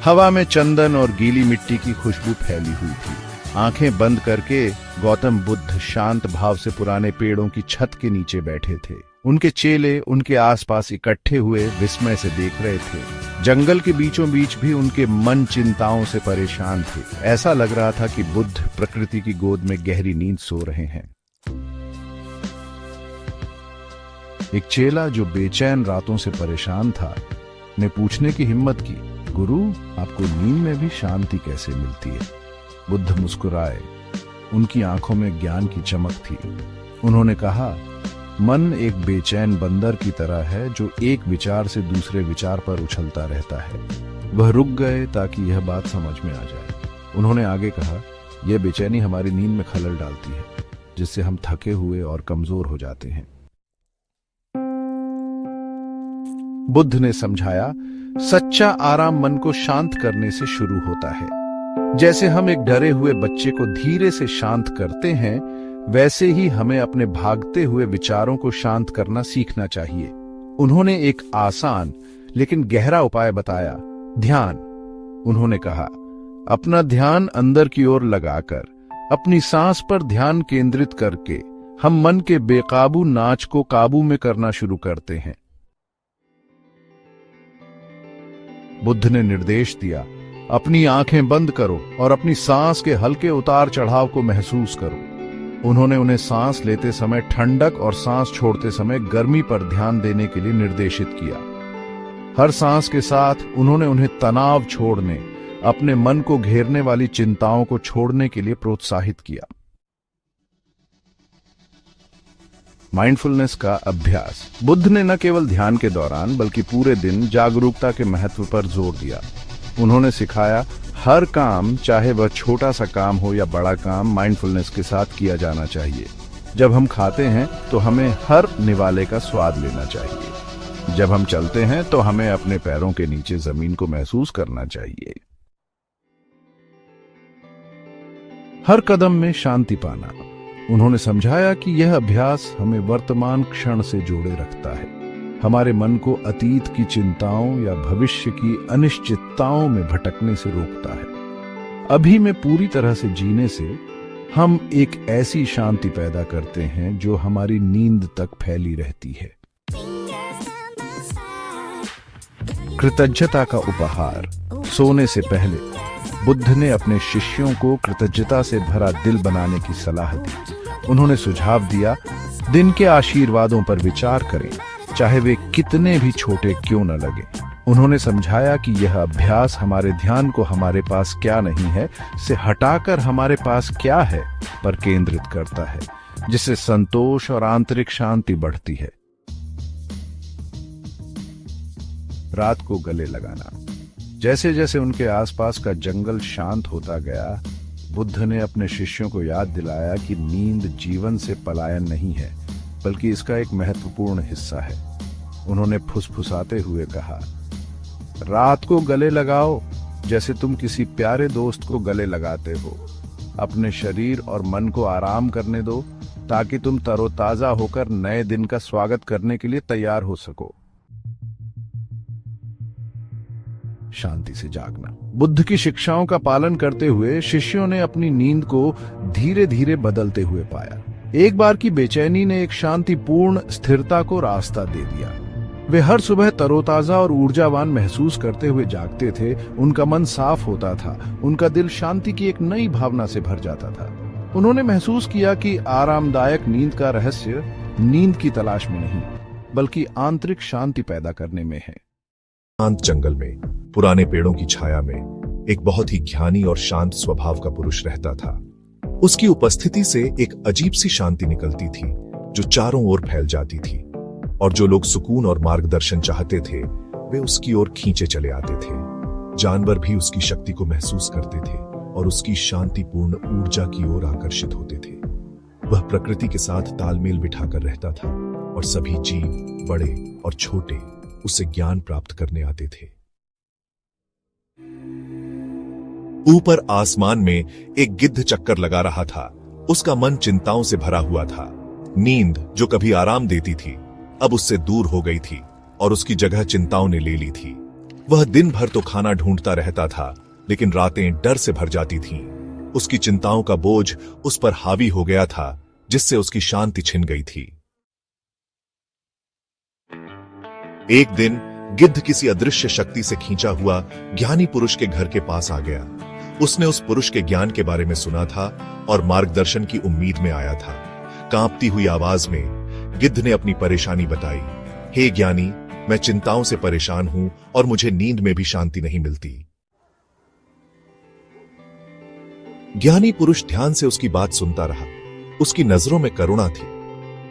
हवा में चंदन और गीली मिट्टी की खुशबू फैली हुई थी। आंखें बंद करके गौतम बुद्ध शांत भाव से पुराने पेड़ों की छत के नीचे बैठे थे। उनके चेले उनके आसपास इकट्ठे हुए विस्मय से देख रहे थे। जंगल के बीचों बीच भी उनके मन चिंताओं से परेशान थे। ऐसा लग रहा था कि बुद्ध प्रकृति की गोद में गहरी नींद सो रहे हैं। एक चेला जो बेचैन रातों से परेशान था ने पूछने की हिम्मत की, गुरु, आपको नींद में भी शांति कैसे मिलती है? बुद्ध मुस्कुराए। उनकी आंखों में ज्ञान की चमक थी। उन्होंने कहा, मन एक बेचैन बंदर की तरह है जो एक विचार से दूसरे विचार पर उछलता रहता है। वह रुक गए ताकि यह बात समझ में आ जाए। उन्होंने आगे कहा, यह बेचैनी हमारी नींद में खलल डालती है, जिससे हम थके हुए और कमजोर हो जाते हैं। बुद्ध ने समझाया, सच्चा आराम मन को शांत करने से शुरू होता है। जैसे हम एक डरे हुए बच्चे को धीरे से शांत करते हैं, वैसे ही हमें अपने भागते हुए विचारों को शांत करना सीखना चाहिए। उन्होंने एक आसान लेकिन गहरा उपाय बताया, ध्यान। उन्होंने कहा, अपना ध्यान अंदर की ओर लगाकर अपनी सांस पर ध्यान केंद्रित करके हम मन के बेकाबू नाच को काबू में करना शुरू करते हैं। बुद्ध ने निर्देश दिया, अपनी आंखें बंद करो और अपनी सांस के हल्के उतार चढ़ाव को महसूस करो। उन्होंने उन्हें सांस लेते समय ठंडक और सांस छोड़ते समय गर्मी पर ध्यान देने के लिए निर्देशित किया। हर सांस के साथ उन्होंने उन्हें तनाव छोड़ने, अपने मन को घेरने वाली चिंताओं को छोड़ने के लिए प्रोत्साहित किया। माइंडफुलनेस का अभ्यास। बुद्ध ने न केवल ध्यान के दौरान बल्कि पूरे दिन जागरूकता के महत्व पर जोर दिया। उन्होंने सिखाया, हर काम, चाहे वह छोटा सा काम हो या बड़ा काम, माइंडफुलनेस के साथ किया जाना चाहिए। जब हम खाते हैं तो हमें हर निवाले का स्वाद लेना चाहिए। जब हम चलते हैं तो हमें अपने पैरों के नीचे जमीन को महसूस करना चाहिए। हर कदम में शांति पाना। उन्होंने समझाया कि यह अभ्यास हमें वर्तमान क्षण से जोड़े रखता है, हमारे मन को अतीत की चिंताओं या भविष्य की अनिश्चितताओं में भटकने से रोकता है। अभी में पूरी तरह से जीने से हम एक ऐसी शांति पैदा करते हैं जो हमारी नींद तक फैली रहती है। कृतज्ञता का उपहार। सोने से पहले बुद्ध ने अपने शिष्यों को कृतज्ञता से भरा दिल बनाने की सलाह दी। उन्होंने सुझाव दिया, दिन के आशीर्वादों पर विचार करें, चाहे वे कितने भी छोटे क्यों न लगे। उन्होंने समझाया कि यह अभ्यास हमारे ध्यान को हमारे पास क्या नहीं है से हटाकर हमारे पास क्या है पर केंद्रित करता है, जिससे संतोष और आंतरिक शांति बढ़ती है। रात को गले लगाना। जैसे जैसे उनके आसपास का जंगल शांत होता गया, बुद्ध ने अपने शिष्यों को याद दिलाया कि नींद जीवन से पलायन नहीं है, बल्कि इसका एक महत्वपूर्ण हिस्सा है। उन्होंने फुसफुसाते हुए कहा, रात को गले लगाओ जैसे तुम किसी प्यारे दोस्त को गले लगाते हो। अपने शरीर और मन को आराम करने दो ताकि तुम तरोताजा होकर नए दिन का स्वागत करने के लिए तैयार हो सको। शांति से जागना। बुद्ध की शिक्षाओं का पालन करते हुए शिष्यों ने अपनी नींद को धीरे धीरे बदलते हुए पाया। एक बार की बेचैनी ने एक शांतिपूर्ण स्थिरता को रास्ता दे दिया। वे हर सुबह तरोताजा और ऊर्जावान महसूस करते हुए जागते थे। उनका मन साफ होता था, उनका दिल शांति की एक नई भावना से भर जाता था। उन्होंने महसूस किया कि आरामदायक नींद का रहस्य नींद की तलाश में नहीं, बल्कि आंतरिक शांति पैदा करने में है। शांत जंगल में पुराने पेड़ों की छाया में एक बहुत ही ज्ञानी और शांत स्वभाव का पुरुष रहता था। उसकी उपस्थिति से एक अजीब सी शांति निकलती थी जो चारों ओर फैल जाती थी, और जो लोग सुकून और मार्गदर्शन चाहते थे वे उसकी ओर खींचे चले आते थे। जानवर भी उसकी शक्ति को महसूस करते थे और उसकी शांतिपूर्ण ऊर्जा की ओर आकर्षित होते थे। वह प्रकृति के साथ तालमेल बिठाकर रहता था और सभी जीव, बड़े और छोटे, उससे ज्ञान प्राप्त करने आते थे। ऊपर आसमान में एक गिद्ध चक्कर लगा रहा था। उसका मन चिंताओं से भरा हुआ था। नींद जो कभी आराम देती थी अब उससे दूर हो गई थी और उसकी जगह चिंताओं ने ले ली थी। वह दिन भर तो खाना ढूंढता रहता था, लेकिन रातें डर से भर जाती थीं। उसकी चिंताओं का बोझ उस पर हावी हो गया था, जिससे उसकी शांति छिन गई थी। एक दिन गिद्ध किसी अदृश्य शक्ति से खींचा हुआ ज्ञानी पुरुष के घर के पास आ गया। उसने उस पुरुष के ज्ञान के बारे में सुना था और मार्गदर्शन की उम्मीद में आया था। कांपती हुई आवाज में गिद्ध ने अपनी परेशानी बताई। हे ज्ञानी, मैं चिंताओं से परेशान हूं और मुझे नींद में भी शांति नहीं मिलती। ज्ञानी पुरुष ध्यान से उसकी बात सुनता रहा। उसकी नजरों में करुणा थी।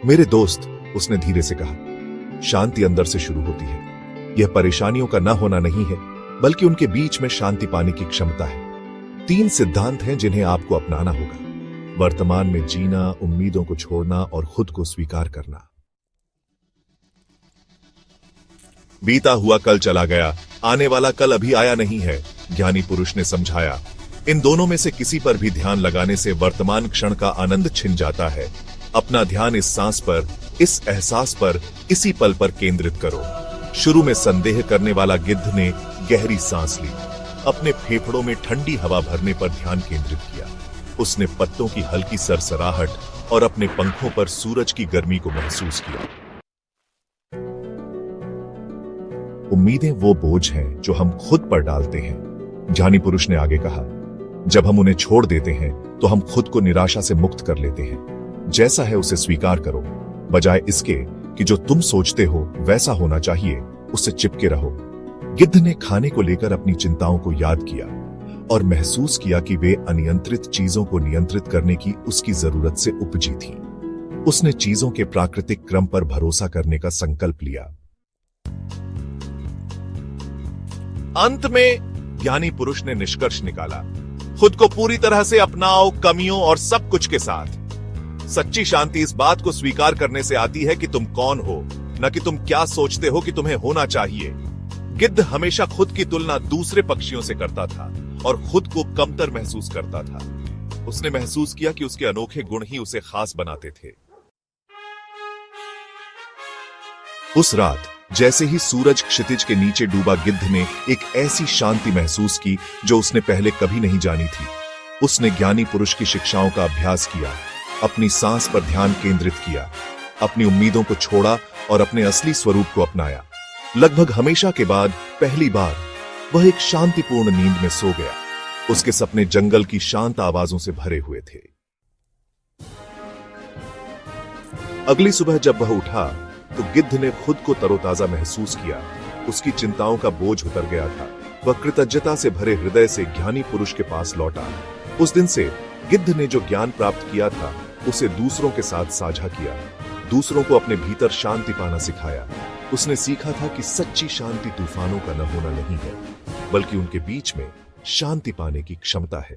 मेरे दोस्त, उसने धीरे से कहा, शांति अंदर से शुरू होती है। यह परेशानियों का न होना नहीं है, बल्कि उनके बीच में शांति पाने की क्षमता है। 3 सिद्धांत हैं जिन्हें आपको अपनाना होगा: वर्तमान में जीना, उम्मीदों को छोड़ना और खुद को स्वीकार करना। बीता हुआ कल चला गया, आने वाला कल अभी आया नहीं है, ज्ञानी पुरुष ने समझाया। इन दोनों में से किसी पर भी ध्यान लगाने से वर्तमान क्षण का आनंद छिन जाता है। अपना ध्यान इस सांस पर, इस एहसास पर, इसी पल पर केंद्रित करो। शुरू में संदेह करने वाला गिद्ध ने गहरी सांस ली, अपने फेफड़ों में ठंडी हवा भरने पर ध्यान केंद्रित किया। उसने पत्तों की हल्की सरसराहट और अपने पंखों पर सूरज की गर्मी को महसूस किया। उम्मीदें वो बोझ हैं जो हम खुद पर डालते हैं, ज्ञानी पुरुष ने आगे कहा। जब हम उन्हें छोड़ देते हैं तो हम खुद को निराशा से मुक्त कर लेते हैं। जैसा है उसे स्वीकार करो, बजाय इसके कि जो तुम सोचते हो वैसा होना चाहिए, उससे चिपके रहो। गिद्ध ने खाने को लेकर अपनी चिंताओं को याद किया और महसूस किया कि वे अनियंत्रित चीजों को नियंत्रित करने की उसकी जरूरत से उपजी थी। उसने चीजों के प्राकृतिक क्रम पर भरोसा करने का संकल्प लिया। अंत में ज्ञानी पुरुष ने निष्कर्ष निकाला, खुद को पूरी तरह से अपनाओ, कमियों और सब कुछ के साथ। सच्ची शांति इस बात को स्वीकार करने से आती है कि तुम कौन हो, न कि तुम क्या सोचते हो कि तुम्हें होना चाहिए। गिद्ध हमेशा खुद की तुलना दूसरे पक्षियों से करता था और खुद को कमतर महसूस करता था। उसने महसूस किया कि उसके अनोखे गुण ही उसे खास बनाते थे। उस रात जैसे ही सूरज क्षितिज के नीचे डूबा, गिद्ध ने एक ऐसी शांति महसूस की जो उसने पहले कभी नहीं जानी थी। उसने ज्ञानी पुरुष की शिक्षाओं का अभ्यास किया, अपनी सांस पर ध्यान केंद्रित किया, अपनी उम्मीदों को छोड़ा और अपने असली स्वरूप को अपनाया। लगभग हमेशा के बाद पहली बार वह एक शांतिपूर्ण नींद में सो गया। उसके सपने जंगल की शांत आवाजों से भरे हुए थे। अगली सुबह जब वह उठा तो गिद्ध ने खुद को तरोताजा महसूस किया। उसकी चिंताओं का बोझ उतर गया था। वह कृतज्ञता से भरे हृदय से ज्ञानी पुरुष के पास लौटा। उस दिन से गिद्ध ने जो ज्ञान प्राप्त किया था उसे दूसरों के साथ साझा किया, दूसरों को अपने भीतर शांति पाना सिखाया। उसने सीखा था कि सच्ची शांति तूफानों का न होना नहीं है, बल्कि उनके बीच में शांति पाने की क्षमता है।